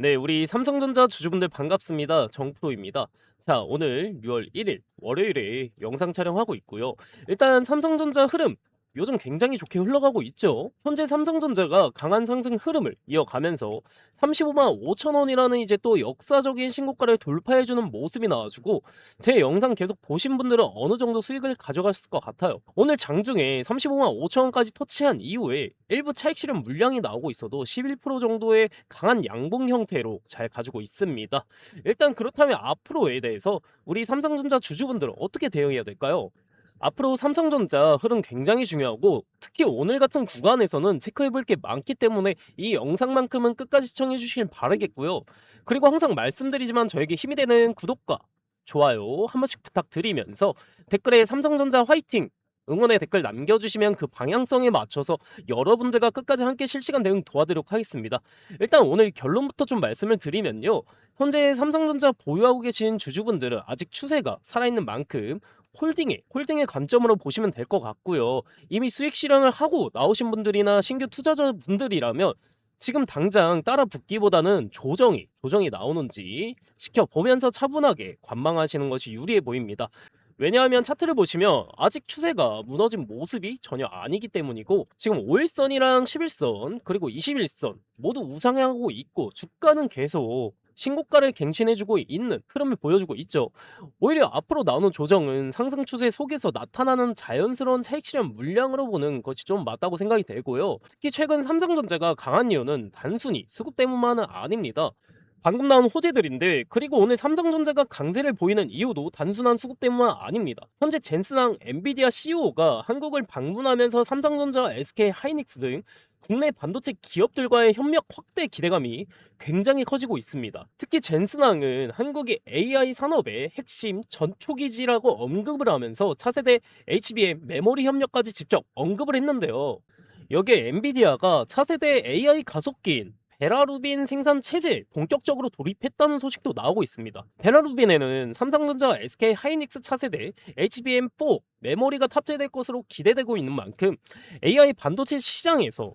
네, 우리 삼성전자 주주분들 반갑습니다. 정프로입니다. 자, 오늘 6월 1일 월요일에 영상 촬영하고 있고요. 일단 삼성전자 흐름 요즘 굉장히 좋게 흘러가고 있죠. 현재 삼성전자가 강한 상승 흐름을 이어가면서 35만 5천 원이라는 이제 또 역사적인 신고가를 돌파해주는 모습이 나와주고 제 영상 계속 보신 분들은 어느 정도 수익을 가져갔을 것 같아요. 오늘 장중에 35만 5천 원까지 터치한 이후에 일부 차익 실현 물량이 나오고 있어도 11% 정도의 강한 양봉 형태로 잘 가지고 있습니다. 일단 그렇다면 앞으로에 대해서 우리 삼성전자 주주분들은 어떻게 대응해야 될까요? 앞으로 삼성전자 흐름 굉장히 중요하고 특히 오늘 같은 구간에서는 체크해볼 게 많기 때문에 이 영상만큼은 끝까지 시청해 주시길 바라겠고요. 그리고 항상 말씀드리지만 저에게 힘이 되는 구독과 좋아요 한 번씩 부탁드리면서 댓글에 삼성전자 화이팅! 응원의 댓글 남겨주시면 그 방향성에 맞춰서 여러분들과 끝까지 함께 실시간 대응 도와드리도록 하겠습니다. 일단 오늘 결론부터 좀 말씀을 드리면요. 현재 삼성전자 보유하고 계신 주주분들은 아직 추세가 살아있는 만큼 홀딩의 관점으로 보시면 될 것 같고요. 이미 수익 실현을 하고 나오신 분들이나 신규 투자자분들이라면 지금 당장 따라 붙기보다는 조정이 나오는지 지켜보면서 차분하게 관망하시는 것이 유리해 보입니다. 왜냐하면 차트를 보시면 아직 추세가 무너진 모습이 전혀 아니기 때문이고 지금 5일선이랑 11선 그리고 21선 모두 우상향하고 있고 주가는 계속 신고가를 갱신해주고 있는 흐름을 보여주고 있죠. 오히려 앞으로 나오는 조정은 상승 추세 속에서 나타나는 자연스러운 차익 실현 물량으로 보는 것이 좀 맞다고 생각이 되고요. 특히 최근 삼성전자가 강한 이유는 단순히 수급 때문만은 아닙니다. 방금 나온 호재들인데 그리고 오늘 삼성전자가 강세를 보이는 이유도 단순한 수급 때문은 아닙니다. 현재 젠슨항 엔비디아 CEO가 한국을 방문하면서 삼성전자, SK 하이닉스 등 국내 반도체 기업들과의 협력 확대 기대감이 굉장히 커지고 있습니다. 특히 젠슨항은 한국의 AI 산업의 핵심 전초기지라고 언급을 하면서 차세대 HBM 메모리 협력까지 직접 언급을 했는데요. 여기에 엔비디아가 차세대 AI 가속기인 베라루빈 생산 체제에 본격적으로 돌입했다는 소식도 나오고 있습니다. 베라루빈에는 삼성전자, SK 하이닉스 차세대 HBM4 메모리가 탑재될 것으로 기대되고 있는 만큼 AI 반도체 시장에서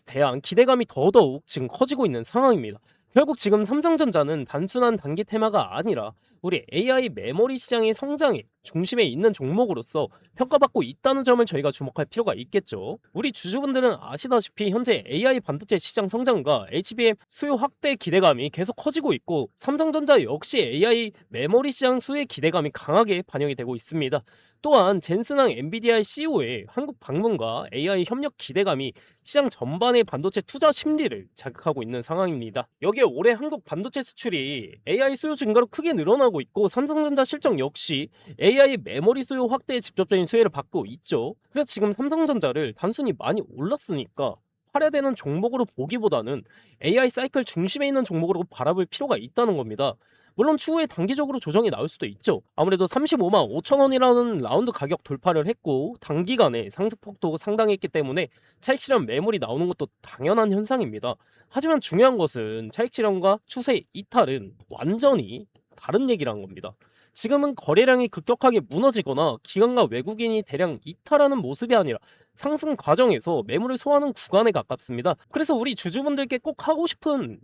대한 기대감이 더더욱 지금 커지고 있는 상황입니다. 결국 지금 삼성전자는 단순한 단기 테마가 아니라 우리 AI 메모리 시장의 성장의 중심에 있는 종목으로서 평가받고 있다는 점을 저희가 주목할 필요가 있겠죠. 우리 주주분들은 아시다시피 현재 AI 반도체 시장 성장과 HBM 수요 확대 기대감이 계속 커지고 있고 삼성전자 역시 AI 메모리 시장 수혜 기대감이 강하게 반영이 되고 있습니다. 또한 젠슨항 엔비디아의 CEO의 한국 방문과 AI 협력 기대감이 시장 전반의 반도체 투자 심리를 자극하고 있는 상황입니다. 여기에 올해 한국 반도체 수출이 AI 수요 증가로 크게 늘어나고 있고 삼성전자 실적 역시 AI 메모리 수요 확대에 직접적인 수혜를 받고 있죠. 그래서 지금 삼성전자를 단순히 많이 올랐으니까 할애되는 종목으로 보기보다는 AI 사이클 중심에 있는 종목으로 바라볼 필요가 있다는 겁니다. 물론 추후에 단기적으로 조정이 나올 수도 있죠. 아무래도 35만 5천 원이라는 라운드 가격 돌파를 했고 단기간에 상승폭도 상당했기 때문에 차익 실현 매물이 나오는 것도 당연한 현상입니다. 하지만 중요한 것은 차익 실현과 추세 이탈은 완전히 다른 얘기라는 겁니다. 지금은 거래량이 급격하게 무너지거나 기관과 외국인이 대량 이탈하는 모습이 아니라 상승 과정에서 매물을 소화하는 구간에 가깝습니다. 그래서 우리 주주분들께 꼭 하고 싶은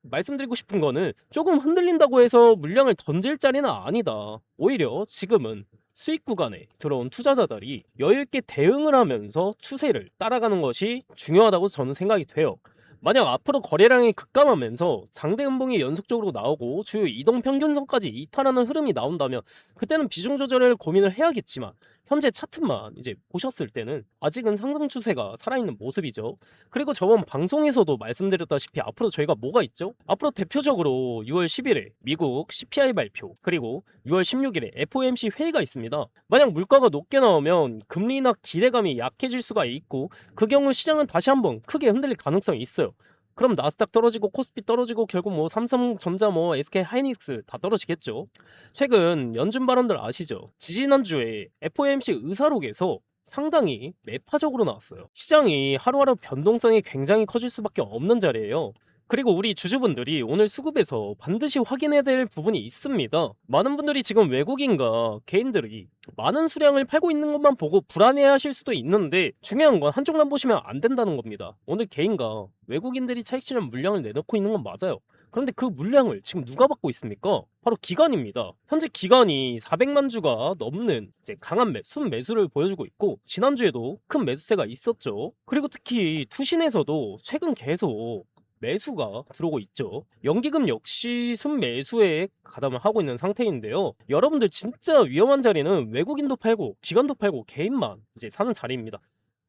말씀드리고 싶은 거는 조금 흔들린다고 해서 물량을 던질 자리는 아니다. 오히려 지금은 수익 구간에 들어온 투자자들이 여유있게 대응을 하면서 추세를 따라가는 것이 중요하다고 저는 생각이 돼요. 만약 앞으로 거래량이 급감하면서 장대 음봉이 연속적으로 나오고 주요 이동 평균선까지 이탈하는 흐름이 나온다면 그때는 비중 조절을 고민을 해야겠지만 현재 차트만 보셨을 때는 아직은 상승 추세가 살아있는 모습이죠. 그리고 저번 방송에서도 말씀드렸다시피 앞으로 저희가 뭐가 있죠? 앞으로 대표적으로 6월 10일에 미국 CPI 발표 그리고 6월 16일에 FOMC 회의가 있습니다. 만약 물가가 높게 나오면 금리 인하 기대감이 약해질 수가 있고 그 경우 시장은 다시 한번 크게 흔들릴 가능성이 있어요. 그럼 나스닥 떨어지고 코스피 떨어지고 결국 삼성전자 SK 하이닉스 다 떨어지겠죠. 최근 연준 발언들 아시죠? 지지난주에 FOMC 의사록에서 상당히 매파적으로 나왔어요. 시장이 하루하루 변동성이 굉장히 커질 수밖에 없는 자리예요. 그리고 우리 주주분들이 오늘 수급에서 반드시 확인해야 될 부분이 있습니다. 많은 분들이 지금 외국인과 개인들이 많은 수량을 팔고 있는 것만 보고 불안해하실 수도 있는데 중요한 건 한쪽만 보시면 안 된다는 겁니다. 오늘 개인과 외국인들이 차익 실현 물량을 내놓고 있는 건 맞아요. 그런데 그 물량을 지금 누가 받고 있습니까? 바로 기관입니다. 현재 기관이 400만 주가 넘는 이제 강한 순매수를 보여주고 있고 지난주에도 큰 매수세가 있었죠. 그리고 특히 투신에서도 최근 계속 매수가 들어오고 있죠. 연기금 역시 순매수에 가담을 하고 있는 상태인데요. 여러분들 진짜 위험한 자리는 외국인도 팔고 기관도 팔고 개인만 이제 사는 자리입니다.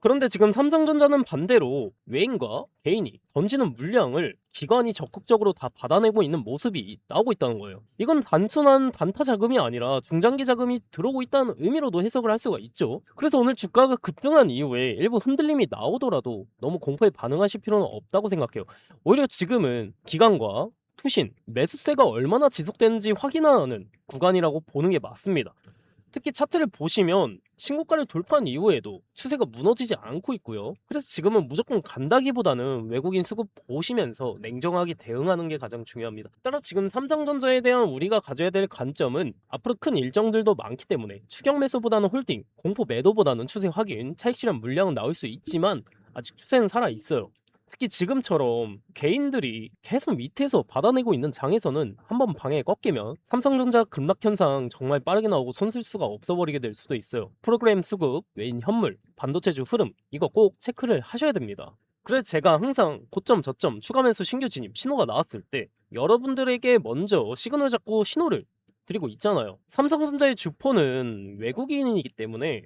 그런데 지금 삼성전자는 반대로 외인과 개인이 던지는 물량을 기관이 적극적으로 다 받아내고 있는 모습이 나오고 있다는 거예요. 이건 단순한 단타 자금이 아니라 중장기 자금이 들어오고 있다는 의미로도 해석을 할 수가 있죠. 그래서 오늘 주가가 급등한 이후에 일부 흔들림이 나오더라도 너무 공포에 반응하실 필요는 없다고 생각해요. 오히려 지금은 기관과 투신, 매수세가 얼마나 지속되는지 확인하는 구간이라고 보는 게 맞습니다. 특히 차트를 보시면 신고가를 돌파한 이후에도 추세가 무너지지 않고 있고요. 그래서 지금은 무조건 간다기보다는 외국인 수급 보시면서 냉정하게 대응하는 게 가장 중요합니다. 따라 지금 삼성전자에 대한 우리가 가져야 될 관점은 앞으로 큰 일정들도 많기 때문에 추격 매수보다는 홀딩, 공포 매도보다는 추세 확인, 차익 실현 물량은 나올 수 있지만 아직 추세는 살아 있어요. 특히 지금처럼 개인들이 계속 밑에서 받아내고 있는 장에서는 한번 방에 꺾이면 삼성전자 급락 현상 정말 빠르게 나오고 손쓸 수가 없어버리게 될 수도 있어요. 프로그램 수급, 외인 현물, 반도체주 흐름 이거 꼭 체크를 하셔야 됩니다. 그래서 제가 항상 고점 저점 추가 매수 신규 진입 신호가 나왔을 때 여러분들에게 먼저 시그널 잡고 신호를 드리고 있잖아요. 삼성전자의 주포는 외국인이기 때문에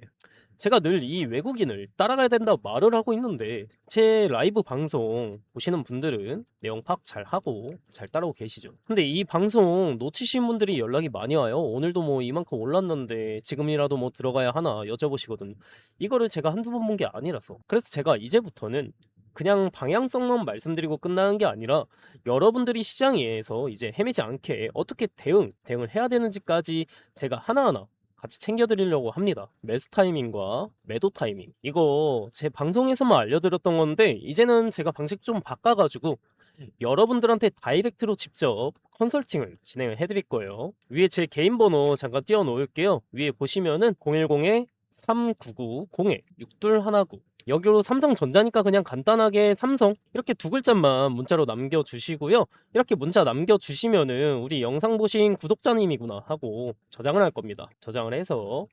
제가 늘 이 외국인을 따라가야 된다고 말을 하고 있는데 제 라이브 방송 보시는 분들은 내용 파악 잘 하고 잘 따라오고 계시죠. 근데 이 방송 놓치신 분들이 연락이 많이 와요. 오늘도 뭐 이만큼 올랐는데 지금이라도 뭐 들어가야 하나 여쭤보시거든요. 이거를 제가 한두 번 본 게 아니라서. 그래서 제가 이제부터는 그냥 방향성만 말씀드리고 끝나는 게 아니라 여러분들이 시장에서 이제 헤매지 않게 어떻게 대응을 해야 되는지까지 제가 하나하나 같이 챙겨드리려고 합니다. 매수 타이밍과 매도 타이밍 이거 제 방송에서만 알려드렸던 건데 이제는 제가 방식 좀 바꿔가지고 여러분들한테 다이렉트로 직접 컨설팅을 진행을 해드릴 거예요. 위에 제 개인 번호 잠깐 띄워 놓을게요. 위에 보시면은 010-3990-6219 여기로 삼성전자니까 그냥 간단하게 삼성 이렇게 두 글자만 문자로 남겨주시고요. 이렇게 문자 남겨주시면은 우리 영상 보신 구독자님이구나 하고 저장을 할 겁니다. 저장을 해서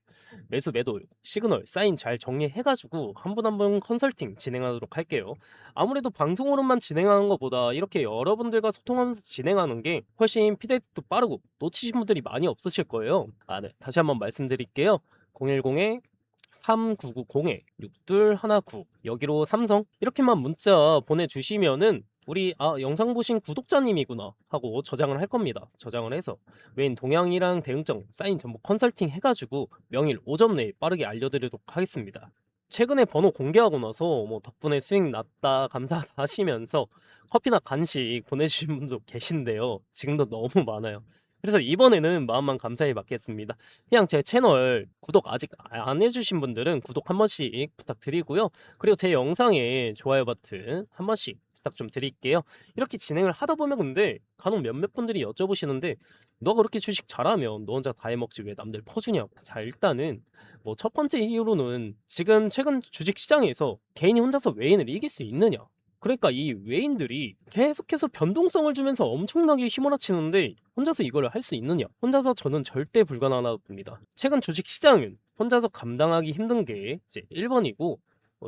매수 매도 시그널 사인 잘 정리해가지고 한 분 한 분 컨설팅 진행하도록 할게요. 아무래도 방송으로만 진행하는 것보다 이렇게 여러분들과 소통하면서 진행하는 게 훨씬 피드백도 빠르고 놓치신 분들이 많이 없으실 거예요. 네. 다시 한번 말씀드릴게요. 010-3990-6219 여기로 삼성 이렇게만 문자 보내주시면은 우리 영상 보신 구독자님이구나 하고 저장을 할 겁니다. 저장을 해서 외인 동향이랑 대응점 사인 전부 컨설팅 해가지고 명일 오전 내에 빠르게 알려드리도록 하겠습니다. 최근에 번호 공개하고 나서 뭐 덕분에 수익 났다 감사하다 하시면서 커피나 간식 보내주신 분도 계신데요. 지금도 너무 많아요. 그래서 이번에는 마음만 감사히 받겠습니다. 그냥 제 채널 구독 아직 안 해주신 분들은 구독 한 번씩 부탁드리고요. 그리고 제 영상에 좋아요 버튼 한 번씩 부탁 좀 드릴게요. 이렇게 진행을 하다 보면 근데 간혹 몇몇 분들이 여쭤보시는데 너가 그렇게 주식 잘하면 너 혼자 다 해먹지 왜 남들 퍼주냐고. 자 일단은 뭐 첫 번째 이유로는 지금 최근 주식 시장에서 개인이 혼자서 외인을 이길 수 있느냐. 그러니까 이 외인들이 계속해서 변동성을 주면서 엄청나게 휘몰아치는데 혼자서 이걸 할 수 있느냐? 혼자서 저는 절대 불가능하다고 봅니다. 최근 주식 시장은 혼자서 감당하기 힘든 게 이제 1번이고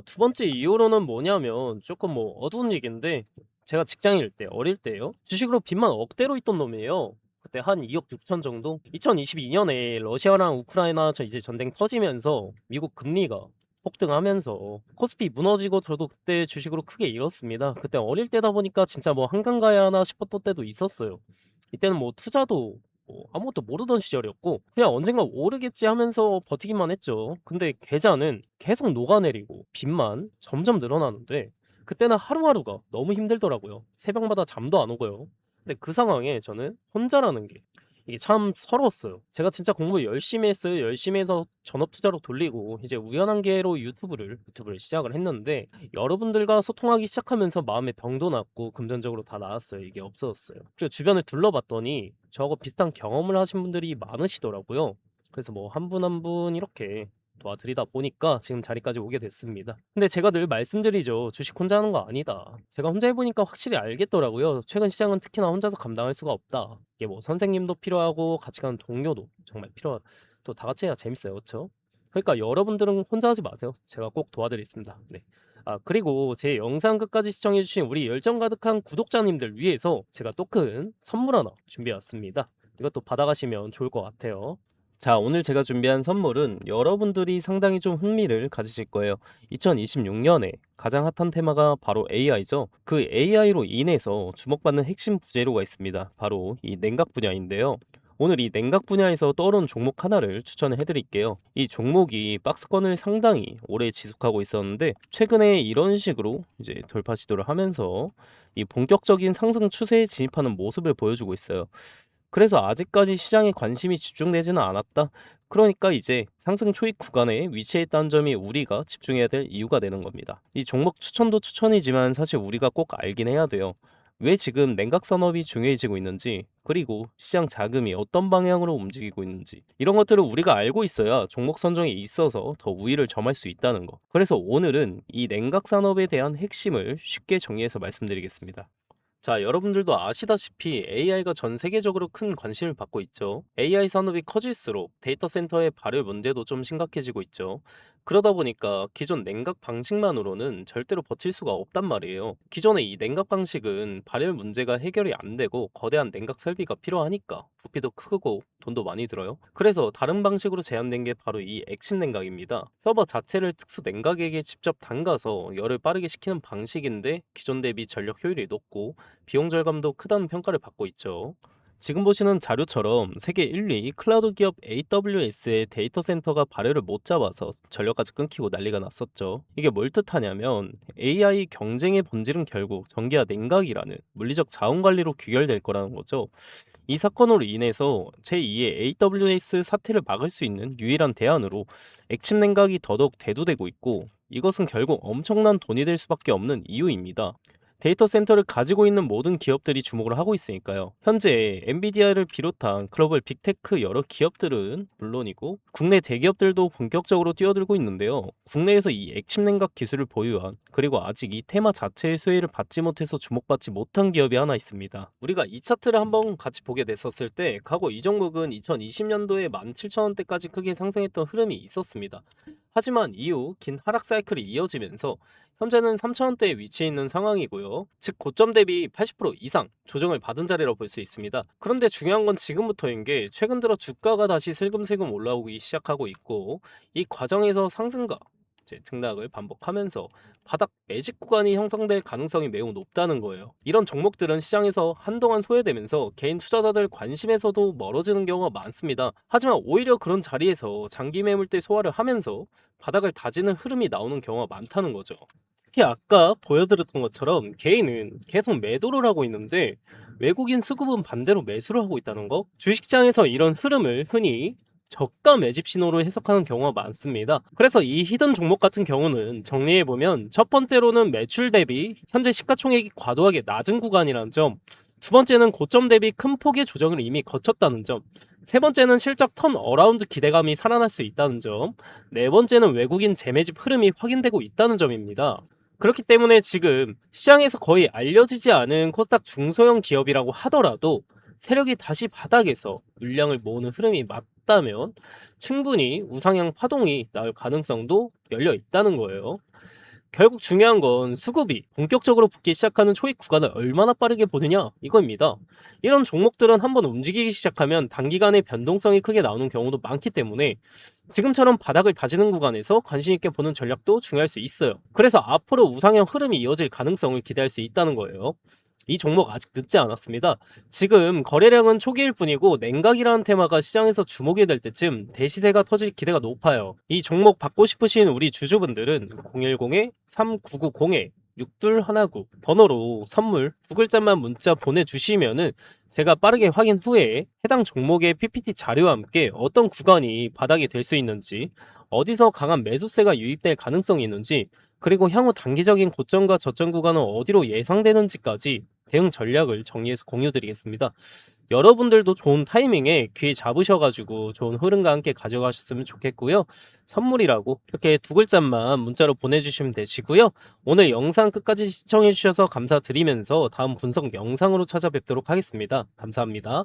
두 번째 이유로는 뭐냐면 조금 뭐 어두운 얘기인데 제가 직장일 때 어릴 때요. 주식으로 빚만 억대로 있던 놈이에요. 그때 한 2억 6천 정도? 2022년에 러시아랑 우크라이나 이제 전쟁 터지면서 미국 금리가 폭등하면서 코스피 무너지고 저도 그때 주식으로 크게 잃었습니다. 그때 어릴 때다 보니까 진짜 뭐 한강 가야 하나 싶었던 때도 있었어요. 이때는 뭐 투자도 뭐 아무것도 모르던 시절이었고 그냥 언젠가 오르겠지 하면서 버티기만 했죠. 근데 계좌는 계속 녹아내리고 빚만 점점 늘어나는데 그때는 하루하루가 너무 힘들더라고요. 새벽마다 잠도 안 오고요. 근데 그 상황에 저는 혼자라는 게 이게 참 서러웠어요. 제가 진짜 공부 열심히 했어요. 열심히 해서 전업 투자로 돌리고 이제 우연한 기회로 유튜브를 시작을 했는데 여러분들과 소통하기 시작하면서 마음의 병도 났고 금전적으로 다 나았어요. 이게 없어졌어요. 그리고 주변을 둘러봤더니 저하고 비슷한 경험을 하신 분들이 많으시더라고요. 그래서 뭐 한 분 한 분 이렇게 도와드리다 보니까 지금 자리까지 오게 됐습니다. 근데 제가 늘 말씀드리죠. 주식 혼자 하는 거 아니다. 제가 혼자 해보니까 확실히 알겠더라고요. 최근 시장은 특히나 혼자서 감당할 수가 없다. 이게 뭐 선생님도 필요하고 같이 가는 동료도 정말 필요하다. 또 다 같이 해야 재밌어요. 그렇죠? 그러니까 여러분들은 혼자 하지 마세요. 제가 꼭 도와드리겠습니다. 네. 그리고 제 영상 끝까지 시청해주신 우리 열정 가득한 구독자님들 위해서 제가 또 큰 선물 하나 준비해왔습니다. 이것도 받아가시면 좋을 것 같아요. 자, 오늘 제가 준비한 선물은 여러분들이 상당히 좀 흥미를 가지실 거예요. 2026년에 가장 핫한 테마가 바로 AI죠. 그 AI로 인해서 주목받는 핵심 부재료가 있습니다. 바로 이 냉각 분야인데요. 오늘 이 냉각 분야에서 떠오른 종목 하나를 추천해 드릴게요. 이 종목이 박스권을 상당히 오래 지속하고 있었는데 최근에 이런 식으로 이제 돌파 시도를 하면서 이 본격적인 상승 추세에 진입하는 모습을 보여주고 있어요. 그래서 아직까지 시장에 관심이 집중되지는 않았다. 그러니까 이제 상승 초입 구간에 위치해 있다는 점이 우리가 집중해야 될 이유가 되는 겁니다. 이 종목 추천도 추천이지만 사실 우리가 꼭 알긴 해야 돼요. 왜 지금 냉각 산업이 중요해지고 있는지, 그리고 시장 자금이 어떤 방향으로 움직이고 있는지, 이런 것들을 우리가 알고 있어야 종목 선정에 있어서 더 우위를 점할 수 있다는 거. 그래서 오늘은 이 냉각 산업에 대한 핵심을 쉽게 정리해서 말씀드리겠습니다. 자, 여러분들도 아시다시피 AI가 전 세계적으로 큰 관심을 받고 있죠. AI 산업이 커질수록 데이터 센터의 발열 문제도 좀 심각해지고 있죠. 그러다 보니까 기존 냉각 방식만으로는 절대로 버틸 수가 없단 말이에요. 기존의 이 냉각 방식은 발열 문제가 해결이 안 되고 거대한 냉각 설비가 필요하니까 부피도 크고 돈도 많이 들어요. 그래서 다른 방식으로 제한된 게 바로 이 액침 냉각입니다. 서버 자체를 특수 냉각액에 직접 담가서 열을 빠르게 식히는 방식인데 기존 대비 전력 효율이 높고 비용 절감도 크다는 평가를 받고 있죠. 지금 보시는 자료처럼 세계 1위 클라우드 기업 AWS의 데이터 센터가 발열을 못 잡아서 전력까지 끊기고 난리가 났었죠. 이게 뭘 뜻하냐면 AI 경쟁의 본질은 결국 전기와 냉각이라는 물리적 자원 관리로 귀결될 거라는 거죠. 이 사건으로 인해서 제2의 AWS 사태를 막을 수 있는 유일한 대안으로 액침 냉각이 더더욱 대두되고 있고, 이것은 결국 엄청난 돈이 될 수밖에 없는 이유입니다. 데이터 센터를 가지고 있는 모든 기업들이 주목을 하고 있으니까요. 현재 엔비디아를 비롯한 글로벌 빅테크 여러 기업들은 물론이고 국내 대기업들도 본격적으로 뛰어들고 있는데요. 국내에서 이 액침 냉각 기술을 보유한, 그리고 아직 이 테마 자체의 수혜를 받지 못해서 주목받지 못한 기업이 하나 있습니다. 우리가 이 차트를 한번 같이 보게 됐었을 때 과거 이 종목은 2020년도에 17,000원대까지 크게 상승했던 흐름이 있었습니다. 하지만 이후 긴 하락 사이클이 이어지면서 현재는 3,000원대에 위치해 있는 상황이고요. 즉 고점 대비 80% 이상 조정을 받은 자리라고 볼 수 있습니다. 그런데 중요한 건 지금부터인 게 최근 들어 주가가 다시 슬금슬금 올라오기 시작하고 있고, 이 과정에서 상승과 등락을 반복하면서 바닥 매집 구간이 형성될 가능성이 매우 높다는 거예요. 이런 종목들은 시장에서 한동안 소외되면서 개인 투자자들 관심에서도 멀어지는 경우가 많습니다. 하지만 오히려 그런 자리에서 장기 매물대 소화를 하면서 바닥을 다지는 흐름이 나오는 경우가 많다는 거죠. 특히 아까 보여드렸던 것처럼 개인은 계속 매도를 하고 있는데 외국인 수급은 반대로 매수를 하고 있다는 거. 주식시장에서 이런 흐름을 흔히 저가 매집 신호로 해석하는 경우가 많습니다. 그래서 이 히든 종목 같은 경우는 정리해보면 첫 번째로는 매출 대비 현재 시가총액이 과도하게 낮은 구간이라는 점, 두 번째는 고점 대비 큰 폭의 조정을 이미 거쳤다는 점, 세 번째는 실적 턴 어라운드 기대감이 살아날 수 있다는 점, 네 번째는 외국인 재매집 흐름이 확인되고 있다는 점입니다. 그렇기 때문에 지금 시장에서 거의 알려지지 않은 코스닥 중소형 기업이라고 하더라도 세력이 다시 바닥에서 물량을 모으는 흐름이 맞다면 충분히 우상향 파동이 나올 가능성도 열려 있다는 거예요. 결국 중요한 건 수급이 본격적으로 붙기 시작하는 초입 구간을 얼마나 빠르게 보느냐 이거입니다. 이런 종목들은 한번 움직이기 시작하면 단기간에 변동성이 크게 나오는 경우도 많기 때문에 지금처럼 바닥을 다지는 구간에서 관심 있게 보는 전략도 중요할 수 있어요. 그래서 앞으로 우상향 흐름이 이어질 가능성을 기대할 수 있다는 거예요. 이 종목 아직 늦지 않았습니다. 지금 거래량은 초기일 뿐이고 냉각이라는 테마가 시장에서 주목이 될 때쯤 대시세가 터질 기대가 높아요. 이 종목 받고 싶으신 우리 주주분들은 010-3990-6219 번호로 선물 두 글자만 문자 보내주시면은 제가 빠르게 확인 후에 해당 종목의 PPT 자료와 함께 어떤 구간이 바닥이 될 수 있는지, 어디서 강한 매수세가 유입될 가능성이 있는지, 그리고 향후 단기적인 고점과 저점 구간은 어디로 예상되는지까지 대응 전략을 정리해서 공유드리겠습니다. 여러분들도 좋은 타이밍에 귀 잡으셔가지고 좋은 흐름과 함께 가져가셨으면 좋겠고요. 선물이라고 이렇게 두 글자만 문자로 보내주시면 되시고요. 오늘 영상 끝까지 시청해주셔서 감사드리면서 다음 분석 영상으로 찾아뵙도록 하겠습니다. 감사합니다.